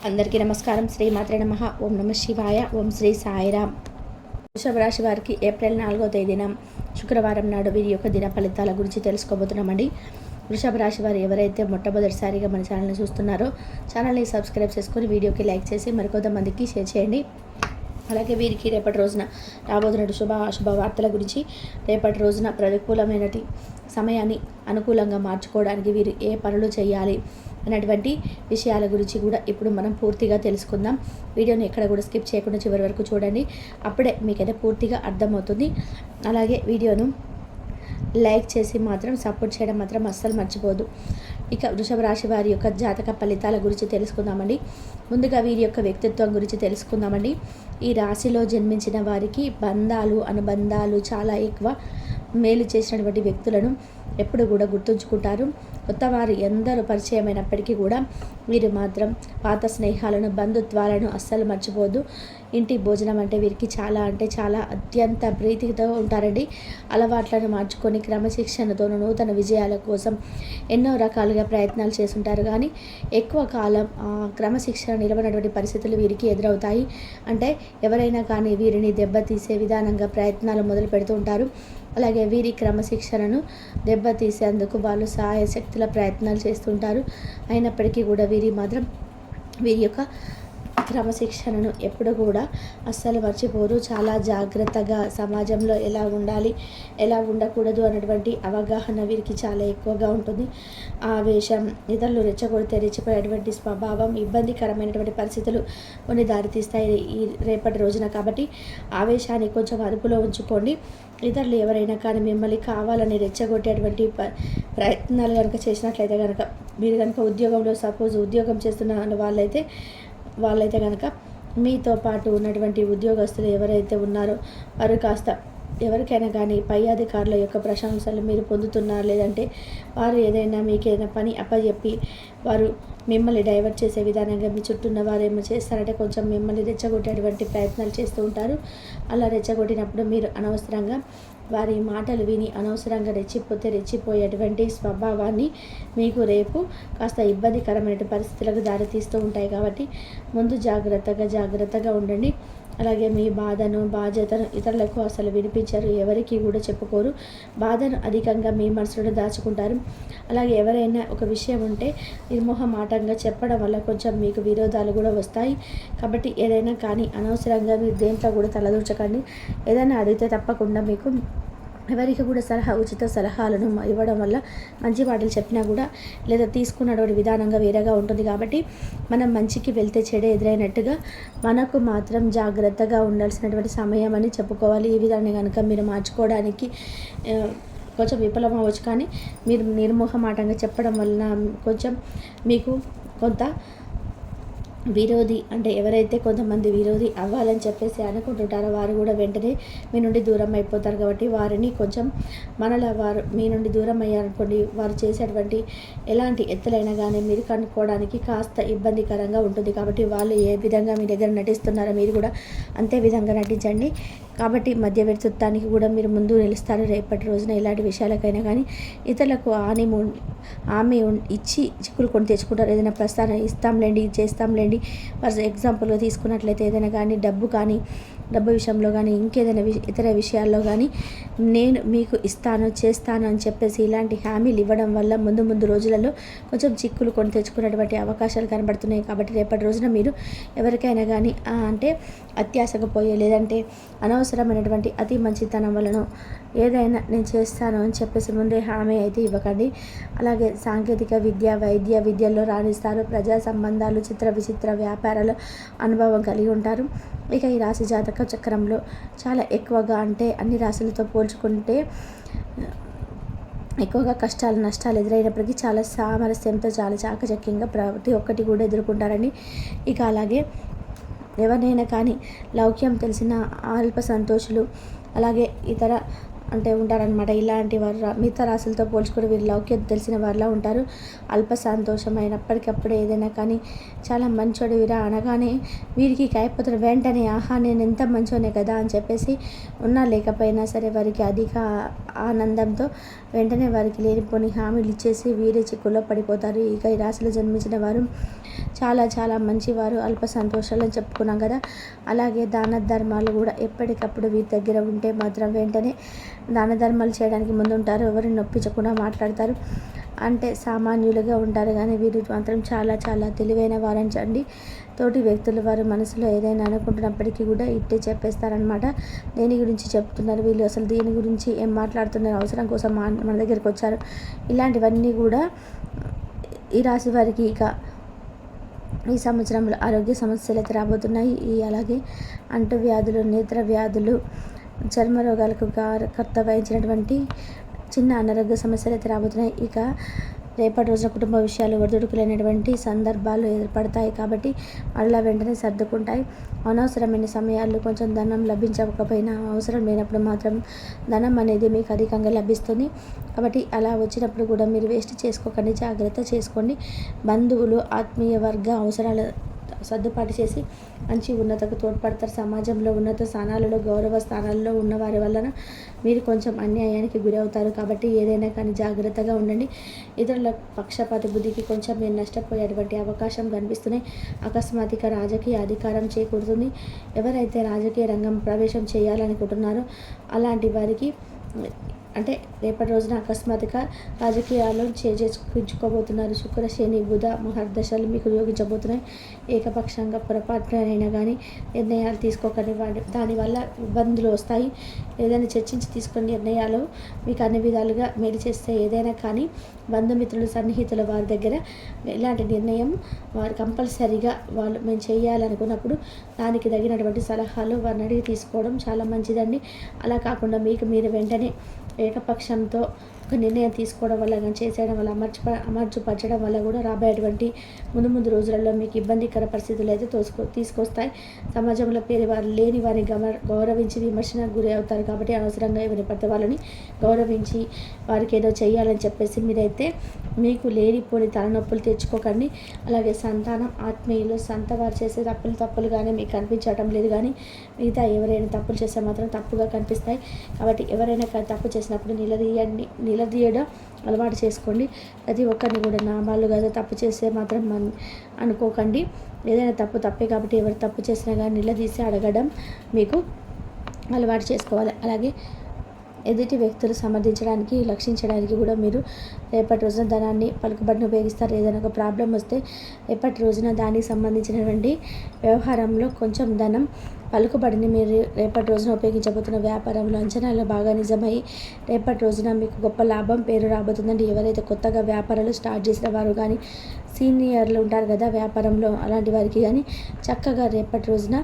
అందరికీ నమస్కారం. శ్రీమాత్రే నమః. ఓం నమ శివాయ. ఓం శ్రీ సాయిరామ్. వృషభ రాశి వారికి ఏప్రిల్ 4వ తేదీన శుక్రవారం నాడు వీరి యొక్క దిన ఫలితాల గురించి తెలుసుకోబోతున్నామండి. వృషభ రాశి వారు ఎవరైతే మొట్టమొదటిసారిగా మన ఛానల్ని చూస్తున్నారో ఛానల్ని సబ్స్క్రైబ్ చేసుకొని వీడియోకి లైక్ చేసి మరికొంతమందికి షేర్ చేయండి. అలాగే వీరికి రేపటి రోజున రాబోతున్న శుభ వార్తల గురించి, రేపటి రోజున ప్రతికూలమైనటి సమయాన్ని అనుకూలంగా మార్చుకోవడానికి వీరు ఏ పనులు చేయాలి అనేటువంటి విషయాల గురించి కూడా ఇప్పుడు మనం పూర్తిగా తెలుసుకుందాం. వీడియోని ఎక్కడ కూడా స్కిప్ చేయకుండా చివరి వరకు చూడండి, అప్పుడే మీకైతే పూర్తిగా అర్థమవుతుంది. అలాగే వీడియోను లైక్ చేసి మాత్రం సపోర్ట్ చేయడం మాత్రం అస్సలు మర్చిపోదు. ఇక వృషభ రాశి వారి యొక్క జాతక ఫలితాల గురించి తెలుసుకుందామండి. ముందుగా వీరి యొక్క వ్యక్తిత్వం గురించి తెలుసుకుందామండి. ఈ రాశిలో జన్మించిన వారికి బంధాలు అనుబంధాలు చాలా ఎక్కువ. మేలు చేసినటువంటి వ్యక్తులను ఎప్పుడు కూడా గుర్తుంచుకుంటారు. కొత్త వారు ఎందరూ పరిచయమైనప్పటికీ కూడా వీరు మాత్రం పాత స్నేహాలను బంధుత్వాలను అస్సలు మర్చిపోదు. ఇంటి భోజనం అంటే వీరికి చాలా అత్యంత ప్రీతితో ఉంటారండి. అలవాట్లను మార్చుకొని క్రమశిక్షణతోనూ నూతన విజయాల కోసం ఎన్నో రకాలుగా ప్రయత్నాలు చేస్తుంటారు. కానీ ఎక్కువ కాలం క్రమశిక్షణ నిలవనటువంటి పరిస్థితులు వీరికి ఎదురవుతాయి. అంటే ఎవరైనా కానీ వీరిని దెబ్బతీసే విధానంగా ప్రయత్నాలు మొదలు పెడుతూ ఉంటారు. అలాగే వీరి క్రమశిక్షణను దెబ్బతీసేందుకు వాళ్ళు సహాయశక్తుల ప్రయత్నాలు చేస్తుంటారు. అయినప్పటికీ కూడా వీరి యొక్క క్రమశిక్షణను ఎప్పుడు కూడా అస్సలు మర్చిపోరు. చాలా జాగ్రత్తగా సమాజంలో ఎలా ఉండాలి, ఎలా ఉండకూడదు అన్నటువంటి అవగాహన వీరికి చాలా ఎక్కువగా ఉంటుంది. ఆవేశం, ఇతరులు రెచ్చగొడితే రెచ్చిపోయేటువంటి స్వభావం, ఇబ్బందికరమైనటువంటి పరిస్థితులు కొన్ని దారితీస్తాయి ఈ రేపటి రోజున. కాబట్టి ఆవేశాన్ని కొంచెం అదుపులో ఉంచుకోండి. ఇతరులు ఎవరైనా కానీ మిమ్మల్ని కావాలని రెచ్చగొట్టేటువంటి ప్రయత్నాలు కనుక చేసినట్లయితే కనుక, మీరు కనుక ఉద్యోగంలో ఉద్యోగం చేస్తున్న వాళ్ళైతే కనుక మీతో పాటు ఉన్నటువంటి ఉద్యోగస్తులు ఎవరైతే ఉన్నారో వారు కాస్త ఎవరికైనా కానీ పై అధికారుల యొక్క ప్రశంసలు మీరు పొందుతున్నారు, లేదంటే వారు ఏదైనా మీకేదైనా పని అప్పచెప్పి వారు మిమ్మల్ని డైవర్ట్ చేసే విధానంగా మీ చుట్టూ ఉన్న వారు ఏమో చేస్తారంటే కొంచెం మిమ్మల్ని రెచ్చగొట్టేటువంటి ప్రయత్నాలు చేస్తూ ఉంటారు. అలా రెచ్చగొట్టినప్పుడు మీరు అనవసరంగా వారి మాటలు విని అనవసరంగా రెచ్చిపోయేటువంటి స్వభావాన్ని మీకు రేపు కాస్త ఇబ్బందికరమైన పరిస్థితులకు దారితీస్తూ ఉంటాయి. కాబట్టి ముందు జాగ్రత్తగా ఉండండి. అలాగే మీ బాధ్యతను ఇతరులకు అసలు వినిపించరు, ఎవరికి కూడా చెప్పుకోరు. బాధను అధికంగా మీ మనసులో దాచుకుంటారు. అలాగే ఎవరైనా ఒక విషయం ఉంటే నిర్మోహమాటంగా చెప్పడం వల్ల కొంచెం మీకు విరోధాలు కూడా వస్తాయి. కాబట్టి ఏదైనా కానీ అనవసరంగా మీరు దేంట్లో కూడా తలదూర్చకండి. ఏదైనా అడిగితే తప్పకుండా మీకు ఎవరికి కూడా ఉచిత సలహాలను ఇవ్వడం వల్ల మంచి మాటలు చెప్పినా కూడా లేదా తీసుకున్నటువంటి విధానంగా వేరేగా ఉంటుంది. కాబట్టి మనం మంచికి వెళ్తే చెడే ఎదురైనట్టుగా మనకు మాత్రం జాగ్రత్తగా ఉండాల్సినటువంటి సమయం అని చెప్పుకోవాలి. ఈ విధాన్ని కనుక మీరు మార్చుకోవడానికి కొంచెం విఫలం అవ్వచ్చు, కానీ మీరు నిర్మోహమాటంగా చెప్పడం వలన కొంచెం మీకు కొంత విరోధి, అంటే ఎవరైతే కొంతమంది విరోధి అవ్వాలని చెప్పేసి అనుకుంటుంటారో వారు కూడా వెంటనే మీ నుండి దూరం అయిపోతారు. కాబట్టి వారిని కొంచెం వారు మీ నుండి దూరం అయ్యారనుకోండి, వారు చేసేటువంటి ఎలాంటి ఎత్తులైనా కానీ మీరు కనుక్కోవడానికి కాస్త ఇబ్బందికరంగా ఉంటుంది. కాబట్టి వాళ్ళు ఏ విధంగా మీ దగ్గర నటిస్తున్నారో మీరు కూడా అంతే విధంగా నటించండి. కాబట్టి మధ్యవర్తిత్వానికి కూడా మీరు ముందు నిలుస్తారు. రేపటి రోజున ఇలాంటి విషయాలకైనా కానీ ఇతరులకు హామీ ఇచ్చి చిక్కులు కొని తెచ్చుకుంటారు. ఏదైనా ప్రస్థానం ఇస్తాంలేండి, చేస్తాంలేండి. ఫర్ ఎగ్జాంపుల్గా తీసుకున్నట్లయితే ఏదైనా కానీ డబ్బు విషయంలో కానీ ఇంకేదైనా ఇతర విషయాల్లో కానీ నేను మీకు చేస్తాను అని చెప్పేసి ఇలాంటి హామీలు ఇవ్వడం వల్ల ముందు రోజులలో కొంచెం చిక్కులు కొని తెచ్చుకున్నటువంటి అవకాశాలు కనబడుతున్నాయి. కాబట్టి రేపటి రోజున మీరు ఎవరికైనా కానీ అంటే అత్యాశకు పోయే, లేదంటే అనవసరమైనటువంటి అతి మంచితనం వలన ఏదైనా నేను చేస్తాను అని చెప్పేసి ముందే హామీ అయితే ఇవ్వకండి. అలాగే సాంకేతిక విద్య, వైద్య విద్యల్లో రాణిస్తారు. ప్రజా సంబంధాలు, చిత్ర విచిత్ర వ్యాపారాలు అనుభవం కలిగి ఉంటారు. ఇక ఈ రాశి జాతక చక్రంలో చాలా ఎక్కువగా, అంటే అన్ని రాశులతో పోల్చుకుంటే ఎక్కువగా కష్టాలు నష్టాలు ఎదురైనప్పటికీ చాలా సామరస్యంతో చాలా చాకచక్యంగా ప్రతి ఒక్కటి కూడా ఎదుర్కొంటారని. ఇక అలాగే ఎవరినైనా కానీ లౌక్యం తెలిసిన అల్ప సంతోషులు, అలాగే ఇతర అంటే ఉంటారనమాట. ఇలాంటి వారు మిగతా రాశులతో పోల్చుకుని వీరు లౌక్యం తెలిసిన వారిలా ఉంటారు. అల్ప సంతోషమైనప్పటికప్పుడే ఏదైనా కానీ చాలా మంచోడు వీరా అనగానే వీరికి కాయపోతారు. వెంటనే ఆహా నేను ఎంత మంచోనే కదా అని చెప్పేసి ఉన్నా లేకపోయినా సరే వారికి అధిక ఆనందంతో వెంటనే వారికి లేనిపోని హామీలు ఇచ్చేసి వీరే చిక్కుల్లో పడిపోతారు. ఇక ఈ రాశిలో జన్మించిన వారు చాలా చాలా మంచివారు, అల్ప సంతోషాలని చెప్పుకున్నాం కదా. అలాగే దాన ధర్మాలు కూడా ఎప్పటికప్పుడు వీరి దగ్గర ఉంటే మాత్రం వెంటనే దాన ధర్మాలు చేయడానికి ముందుంటారు. ఎవరిని నొప్పించకుండా మాట్లాడతారు. అంటే సామాన్యులుగా ఉంటారు కానీ వీరు మాత్రం చాలా చాలా తెలివైన వారండి. తోటి వ్యక్తులు వారు మనసులో ఏదైనా అనుకుంటున్నప్పటికీ కూడా ఇట్టే చెప్పేస్తారనమాట. దేని గురించి చెప్తున్నారు వీళ్ళు, అసలు దేని గురించి ఏం మాట్లాడుతున్నారు, అవసరం కోసం మన దగ్గరికి వచ్చారు, ఇలాంటివన్నీ కూడా ఈ రాశి వారికి ఇక ఈ సంవత్సరంలో ఆరోగ్య సమస్యలు అయితే రాబోతున్నాయి. అలాగే అంటువ్యాధులు, నేత్ర వ్యాధులు, చర్మ రోగాలకు కర్త వహించినటువంటి చిన్న అనారోగ్య సమస్యలు అయితే రాబోతున్నాయి. ఇక రేపటి రోజున కుటుంబ విషయాలు ఒడిదుడుకులైనటువంటి సందర్భాలు ఏర్పడతాయి కాబట్టి అలా వెంటనే సర్దుకుంటాయి. అనవసరమైన సమయాల్లో కొంచెం ధనం లభించకపోయినా అవసరం లేనప్పుడు మాత్రం ధనం అనేది మీకు అధికంగా లభిస్తుంది. కాబట్టి అలా వచ్చినప్పుడు కూడా మీరు వేస్ట్ చేసుకోకండి, జాగ్రత్త చేసుకోండి. బంధువులు, ఆత్మీయ వర్గ అవసరాలు సర్దుబాటు చేసి మంచి ఉన్నతకు తోడ్పడతారు. సమాజంలో ఉన్నత స్థానాలలో, గౌరవ స్థానాల్లో ఉన్న వారి వలన మీరు కొంచెం అన్యాయానికి గురవుతారు. కాబట్టి ఏదైనా కానీ జాగ్రత్తగా ఉండండి. ఇతరుల పక్షపాత బుద్ధికి కొంచెం మీరు నష్టపోయేటువంటి అవకాశం కనిపిస్తున్నాయి. అకస్మాత్తుగా రాజకీయ అధికారం చేకూరుతుంది. ఎవరైతే రాజకీయ రంగం ప్రవేశం చేయాలనుకుంటున్నారో అలాంటి వారికి అంటే రేపటి రోజున అకస్మాత్తుగా రాజకీయాల్లో చేజేసుకుంచుకోబోతున్నారు. శుక్ర, శని, బుధ మహర్దశలు మీకు యోగించబోతున్నాయి. ఏకపక్షంగా పొరపాటునైనా కానీ నిర్ణయాలు తీసుకోకండి. దానివల్ల ఇబ్బందులు వస్తాయి. ఏదైనా చర్చించి తీసుకునే నిర్ణయాలు మీకు అన్ని విధాలుగా మేలు చేస్తే ఏదైనా కానీ బంధుమిత్రులు, సన్నిహితుల వారి దగ్గర ఇలాంటి నిర్ణయం వారు కంపల్సరీగా వాళ్ళు మేము చేయాలనుకున్నప్పుడు దానికి తగినటువంటి సలహాలు వారిని అడిగి తీసుకోవడం చాలా మంచిదండి. అలా కాకుండా మీకు మీరు వెంటనే ఏకపక్షంతో ఒక నిర్ణయం తీసుకోవడం వల్ల కానీ చేసేయడం వల్ల అమర్చుపరచడం వల్ల కూడా రాబోయేటువంటి ముందు రోజులలో మీకు ఇబ్బందికర పరిస్థితులు అయితే తీసుకొస్తాయి. సమాజంలో వారు లేని వారిని గౌరవించి విమర్శనకు గురి అవుతారు. కాబట్టి అనవసరంగా ఎవరిని పడితే వాళ్ళని గౌరవించి వారికి ఏదో చేయాలని చెప్పేసి మీరైతే మీకు లేనిపోని తలనొప్పులు తెచ్చుకోకండి. అలాగే సంతానం, ఆత్మీయులు, సంత వారు చేసే తప్పులుగానే మీకు కనిపించడం లేదు కానీ మిగతా ఎవరైనా తప్పులు చేస్తే మాత్రం తప్పుగా కనిపిస్తాయి. కాబట్టి ఎవరైనా తప్పు చేసినప్పుడు నిలదీయడం అలవాటు చేసుకోండి. ప్రతి ఒక్కరిని కూడా నామాలు కదా తప్పు చేస్తే మాత్రం అనుకోకండి. ఏదైనా తప్పే కాబట్టి ఎవరు తప్పు చేసినా కానీ నిలదీసి అడగడం మీకు అలవాటు చేసుకోవాలి. అలాగే ఎదుటి వ్యక్తులు సమర్థించడానికి, రక్షించడానికి కూడా మీరు రేపటి రోజున ధనాన్ని, పలుకుబడిని ఉపయోగిస్తారు. ఏదైనా ఒక ప్రాబ్లం వస్తే రేపటి రోజున దానికి సంబంధించినటువంటి వ్యవహారంలో కొంచెం ధనం, పలుకుబడిని మీరు రేపటి రోజున ఉపయోగించబోతున్న వ్యాపారంలో అంచనాలు బాగా నిజమై రేపటి రోజున మీకు గొప్ప లాభం, పేరు రాబోతుందండి. ఎవరైతే కొత్తగా వ్యాపారాలు స్టార్ట్ చేసిన వారు కానీ, సీనియర్లు ఉంటారు కదా వ్యాపారంలో, అలాంటి వారికి కానీ చక్కగా రేపటి రోజున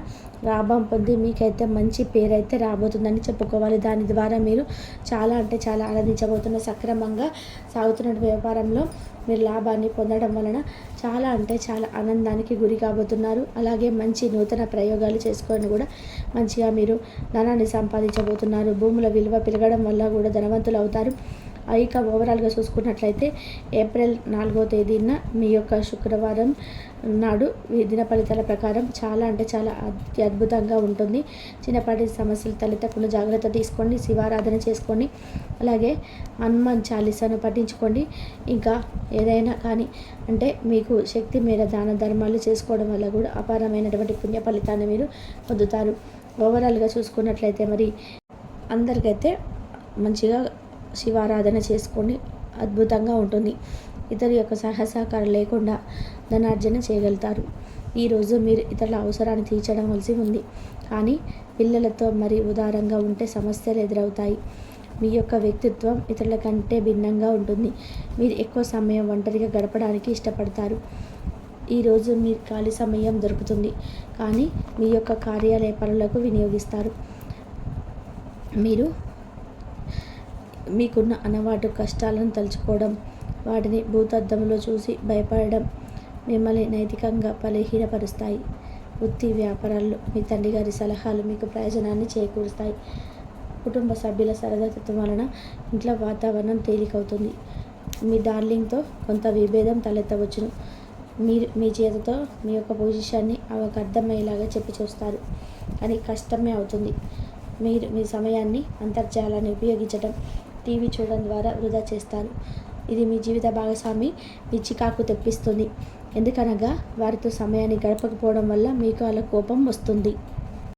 లాభం పొంది మీకైతే మంచి పేరైతే రాబోతుందని చెప్పుకోవాలి. దాని ద్వారా మీరు చాలా అంటే చాలా ఆనందించబోతున్న, సక్రమంగా సాగుతున్న వ్యాపారంలో మీరు లాభాన్ని పొందడం వలన చాలా అంటే చాలా ఆనందానికి గురి కాబోతున్నారు. అలాగే మంచి నూతన ప్రయోగాలు చేసుకొని కూడా మంచిగా మీరు ధనాన్ని సంపాదించబోతున్నారు. భూముల విలువ పెరగడం వల్ల కూడా ధనవంతులు అవుతారు. ఇక ఓవరాల్గా చూసుకున్నట్లయితే ఏప్రిల్ 4వ తేదీన మీ యొక్క శుక్రవారం నాడు దిన ఫలితాల ప్రకారం చాలా అంటే చాలా అద్భుతంగా ఉంటుంది. చిన్నపాటి సమస్యలు తలెత్తకుండా జాగ్రత్త తీసుకోండి. శివారాధన చేసుకోండి. అలాగే హనుమాన్ చాలీసాను పఠించుకోండి. ఇంకా ఏదైనా కానీ అంటే మీకు శక్తి మేర దాన ధర్మాలు చేసుకోవడం వల్ల కూడా అపారమైనటువంటి పుణ్య ఫలితాన్ని మీరు పొందుతారు. ఓవరాల్గా చూసుకున్నట్లయితే మరి అందరికైతే మంచిగా శివారాధన చేసుకోండి, అద్భుతంగా ఉంటుంది. ఇతరుల యొక్క సహకారం లేకుండా ధనార్జన చేయగలుగుతారు. ఈరోజు మీరు ఇతరుల అవసరాన్ని తీర్చడం వలసి ఉంది. కానీ పిల్లలతో మరి ఉదారంగా ఉంటే సమస్యలు ఎదురవుతాయి. మీ యొక్క వ్యక్తిత్వం ఇతరుల కంటే భిన్నంగా ఉంటుంది. మీరు ఎక్కువ సమయం ఒంటరిగా గడపడానికి ఇష్టపడతారు. ఈరోజు మీరు ఖాళీ సమయం దొరుకుతుంది కానీ మీ యొక్క కార్యాలయ పనులకు వినియోగిస్తారు. మీకున్న అలవాటు కష్టాలను తలుచుకోవడం, వాటిని భూతద్దంలో చూసి భయపడడం మిమ్మల్ని నైతికంగా బలహీనపరుస్తాయి. వృత్తి వ్యాపారాల్లో మీ తండ్రి గారి సలహాలు మీకు ప్రయోజనాన్ని చేకూరుస్తాయి. కుటుంబ సభ్యుల సరదాతత్వం వలన ఇంట్లో వాతావరణం తేలికవుతుంది. మీ డార్లింగ్తో కొంత విభేదం తలెత్తవచ్చును. మీరు మీ చేతితో మీ యొక్క పొజిషన్ని అవకు అర్థమయ్యేలాగా చెప్పి చూస్తారు కానీ కష్టమే అవుతుంది. మీరు మీ సమయాన్ని అంతర్జాలాన్ని ఉపయోగించడం, టీవీ చూడడం ద్వారా వృధా చేస్తారు. ఇది మీ జీవిత భాగస్వామి మీ చికాకు తెప్పిస్తుంది. ఎందుకనగా వారితో సమయాన్ని గడపకపోవడం వల్ల మీకు అలా కోపం వస్తుంది.